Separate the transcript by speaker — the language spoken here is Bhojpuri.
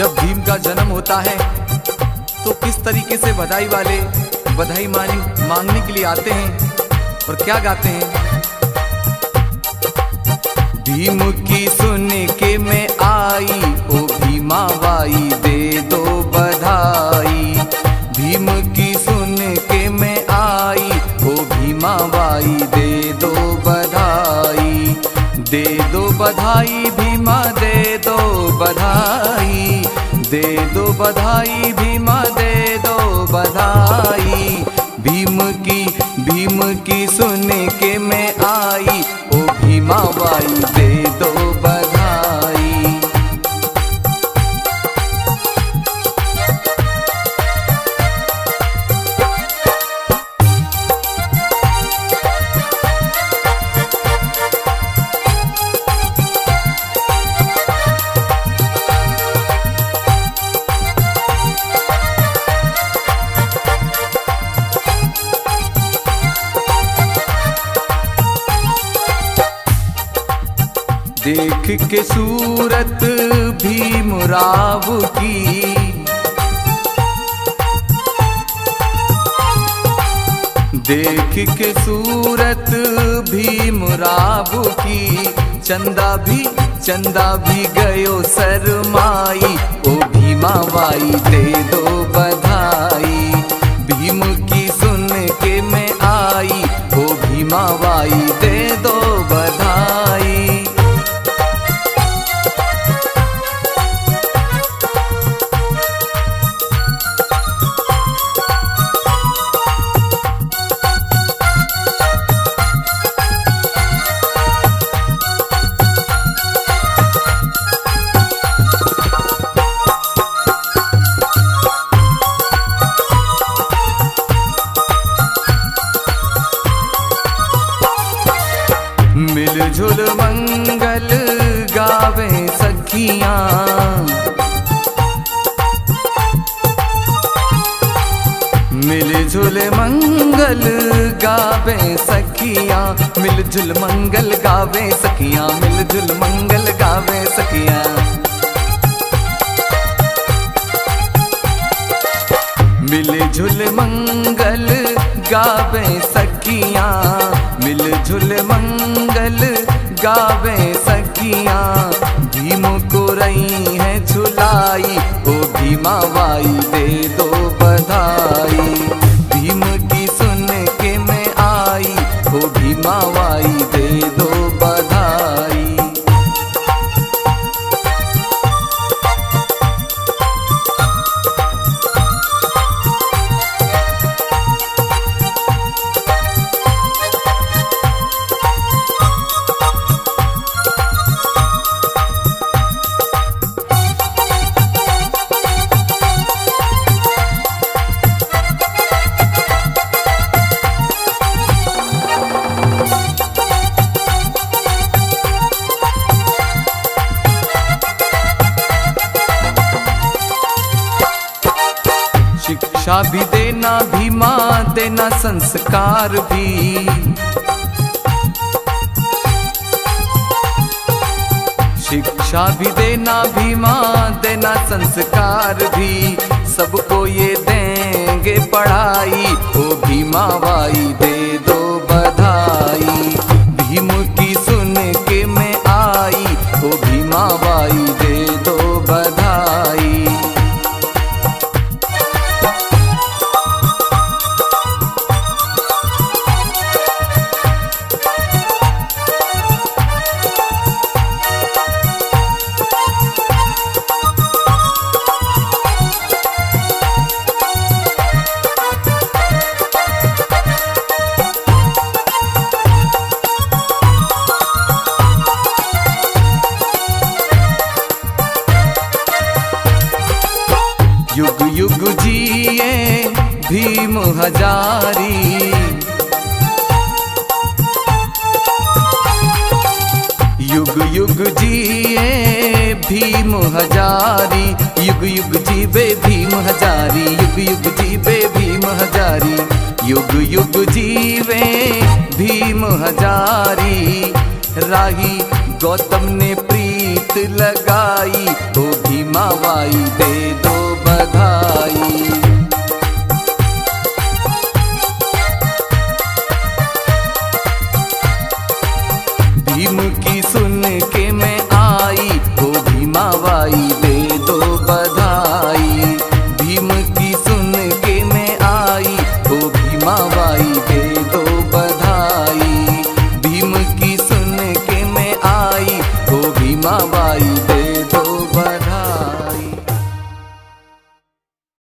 Speaker 1: जब भीम का जन्म होता है तो किस तरीके से बधाई वाले बधाई मांगने के लिए आते हैं और क्या गाते हैं। भीम की सुन के मैं आई, ओ भीमा बाई दे दो बधाई। भीम की सुन के मैं आई, ओ भीमा बाई दे दो बधाई। दे दो बधाई भीमा दे दो बधाई, दे दो बधाई भीमा दे दो बधाई। भीम की सुन के मैं आई, ओ भीमा बाई दे दो बधाई। देख के सूरत भीमराव की, देख के सूरत भीमराव की। चंदा भी गयो शरमाई, ओ भीमा बाई दे दो बधाई। भीम की सुन के मैं आई, ओ भीमा बाई दे दो बधाई। मिलजुल मंगल गावे सखियां, मिलजुल मंगल गावे सखियां। मिलजुल मंगल गावे सखियां, मिलजुल मंगल गावे सखियां। मिलजुल मंगल गावे सखियां, मिलजुल मंगल गावे सखियां। भीम को रही है झुलाई, ओ भीमा बाई दे दो बधाई। भीम की सुन के मैं आई, ओ भीमा बाई दे दो बधाई। शिक्षा भी देना भीमा देना संस्कार भी। शिक्षा भी देना भीमा देना संस्कार भी। सबको ये देंगे पढ़ाई, ओ भीमा बाई दे दो बधाई। भीम की सुन के मैं आई, ओ भीमा बाई दे दो बधाई। युग युग जिए भीम हजारी। युग युग जिए भीम हजारी। युग युग जीवे भीम हजारी। युग युग जीवे भीम हजारी। युग युग जीवे भीम हजारी। राही गौतम ने प्रीत लगाई, ओ भीमा भीमा बाई दे दो बधाई।